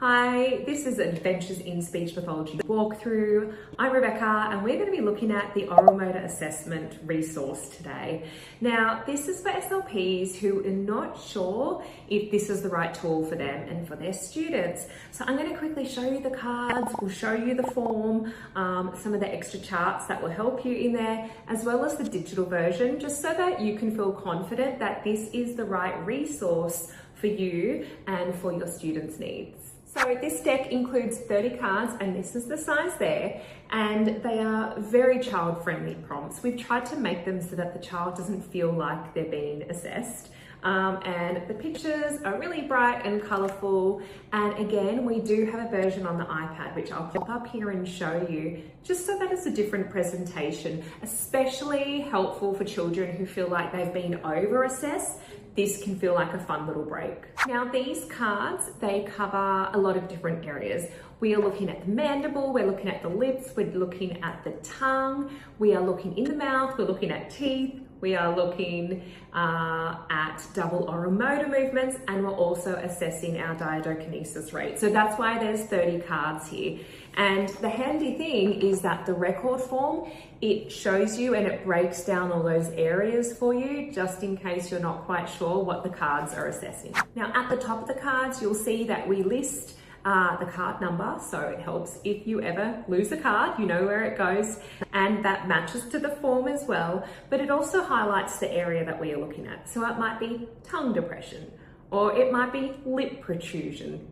Hi, this is Adventures in Speech Pathology walkthrough. I'm Rebecca and we're going to be looking at the Oral Motor Assessment resource today. Now, this is for SLPs who are not sure if this is the right tool for them and for their students. So I'm going to quickly show you the cards, we'll show you the form, some of the extra charts that will help you in there, as well as the digital version, just so that you can feel confident that this is the right resource for you and for your students' needs. So this deck includes 30 cards and this is the size there, and they are very child-friendly prompts. We've tried to make them so that the child doesn't feel like they're being assessed. And the pictures are really bright and colourful. And again, we do have a version on the iPad, which I'll pop up here and show you, just so that it's a different presentation, especially helpful for children who feel like they've been over-assessed. This can feel like a fun little break. Now these cards, they cover a lot of different areas. We are looking at the mandible, we're looking at the lips, we're looking at the tongue, we are looking in the mouth, we're looking at teeth, we are looking at double oral motor movements, and we're also assessing our diadokinesis rate. So that's why there's 30 cards here. And the handy thing is that the record form, it shows you and it breaks down all those areas for you, just in case you're not quite sure what the cards are assessing. Now at the top of the cards, you'll see that we list the card number, so it helps if you ever lose a card, you know where it goes, and that matches to the form as well, but it also highlights the area that we are looking at. So it might be tongue depression, or it might be lip protrusion.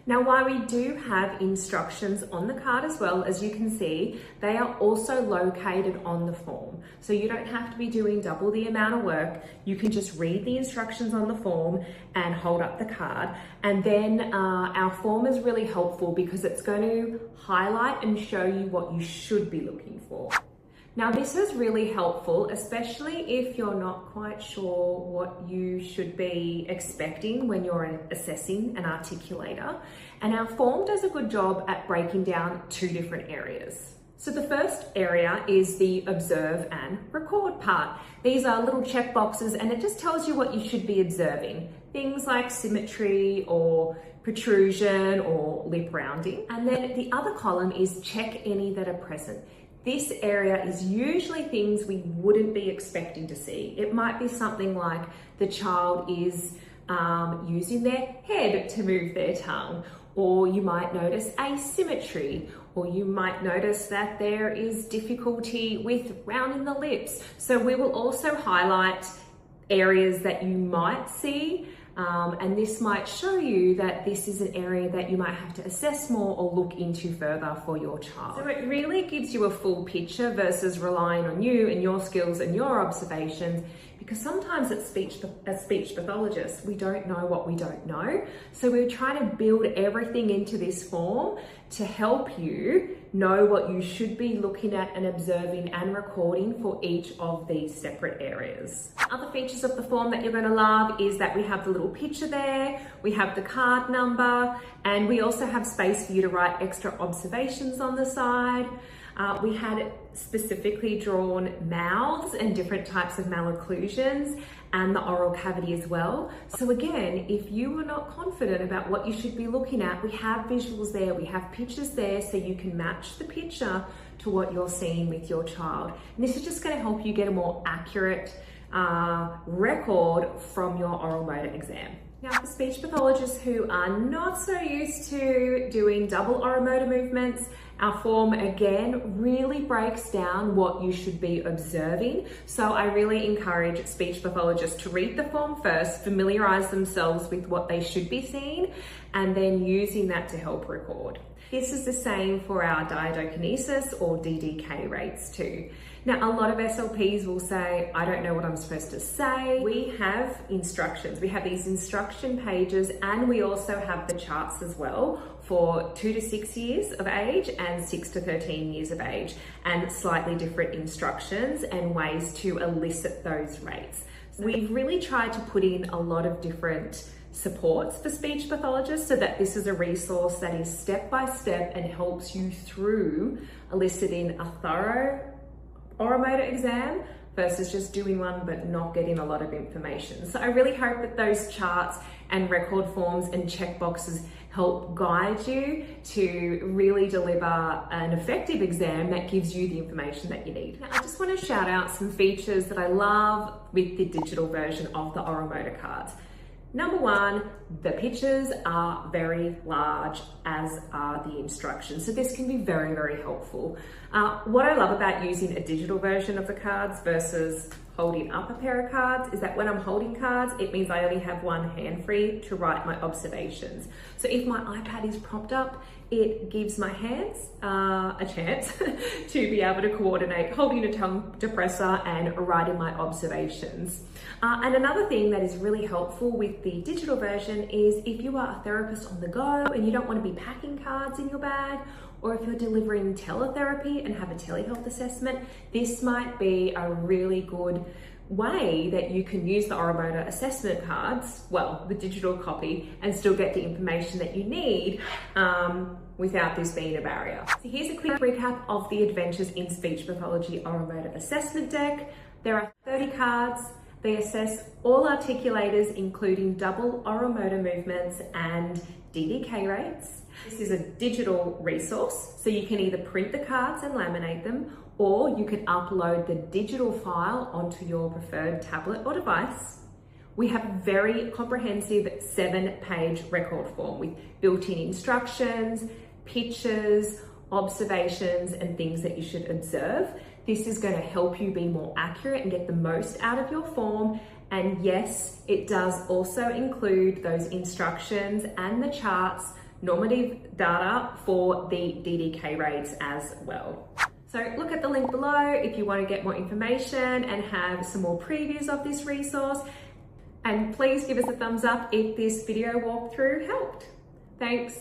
Now, while we do have instructions on the card as well, as you can see, they are also located on the form. So you don't have to be doing double the amount of work. You can just read the instructions on the form and hold up the card. And then our form is really helpful because it's going to highlight and show you what you should be looking for. Now this is really helpful, especially if you're not quite sure what you should be expecting when you're assessing an articulator. And our form does a good job at breaking down two different areas. So the first area is the observe and record part. These are little check boxes and it just tells you what you should be observing. Things like symmetry or protrusion or lip rounding. And then the other column is check any that are present. This area is usually things we wouldn't be expecting to see. It might be something like the child is using their head to move their tongue, or you might notice asymmetry, or you might notice that there is difficulty with rounding the lips. So we will also highlight areas that you might see, and this might show you that this is an area that you might have to assess more or look into further for your child. So it really gives you a full picture versus relying on you and your skills and your observations, because sometimes as speech pathologists, we don't know what we don't know. So we're trying to build everything into this form to help you know what you should be looking at and observing and recording for each of these separate areas. Other features of the form that you're going to love is that we have the little picture there, we have the card number, and we also have space for you to write extra observations on the side. We had specifically drawn mouths and different types of malocclusions and the oral cavity as well. So again, if you are not confident about what you should be looking at, we have visuals there, we have pictures there, so you can match the picture to what you're seeing with your child. And this is just going to help you get a more accurate record from your oral motor exam. Now, for speech pathologists who are not so used to doing double oral motor movements, our form again really breaks down what you should be observing. So I really encourage speech pathologists to read the form first, familiarize themselves with what they should be seeing, and then using that to help record. This is the same for our diadokinesis or DDK rates too. Now, a lot of SLPs will say, I don't know what I'm supposed to say. We have instructions. We have these instruction pages, and we also have the charts as well for 2 to 6 years of age and 6 to 13 years of age, and slightly different instructions and ways to elicit those rates. So we've really tried to put in a lot of different supports for speech pathologists so that this is a resource that is step by step and helps you through eliciting a thorough oral motor exam versus just doing one but not getting a lot of information. So I really hope that those charts and record forms and checkboxes help guide you to really deliver an effective exam that gives you the information that you need. Now, I just want to shout out some features that I love with the digital version of the oral motor cards. Number one, the pictures are very large, as are the instructions. So this can be very, very helpful. What I love about using a digital version of the cards versus holding up a pair of cards is that when I'm holding cards, it means I only have one hand free to write my observations. So if my iPad is propped up, it gives my hands a chance to be able to coordinate holding a tongue depressor and writing my observations. And another thing that is really helpful with the digital version is if you are a therapist on the go and you don't want to be packing cards in your bag, or if you're delivering teletherapy and have a telehealth assessment, this might be a really good way that you can use the oral motor assessment cards, well, the digital copy, and still get the information that you need without this being a barrier. So here's a quick recap of the Adventures in Speech Pathology Oral Motor Assessment deck. There are 30 cards. They assess all articulators, including double oral motor movements and DDK rates. This is a digital resource, so you can either print the cards and laminate them, or you can upload the digital file onto your preferred tablet or device. We have a very comprehensive 7-page record form with built-in instructions, pictures, observations, and things that you should observe. This is going to help you be more accurate and get the most out of your form. And yes, it does also include those instructions and the charts, normative data for the DDK rates as well. So look at the link below if you want to get more information and have some more previews of this resource. And please give us a thumbs up if this video walkthrough helped. Thanks.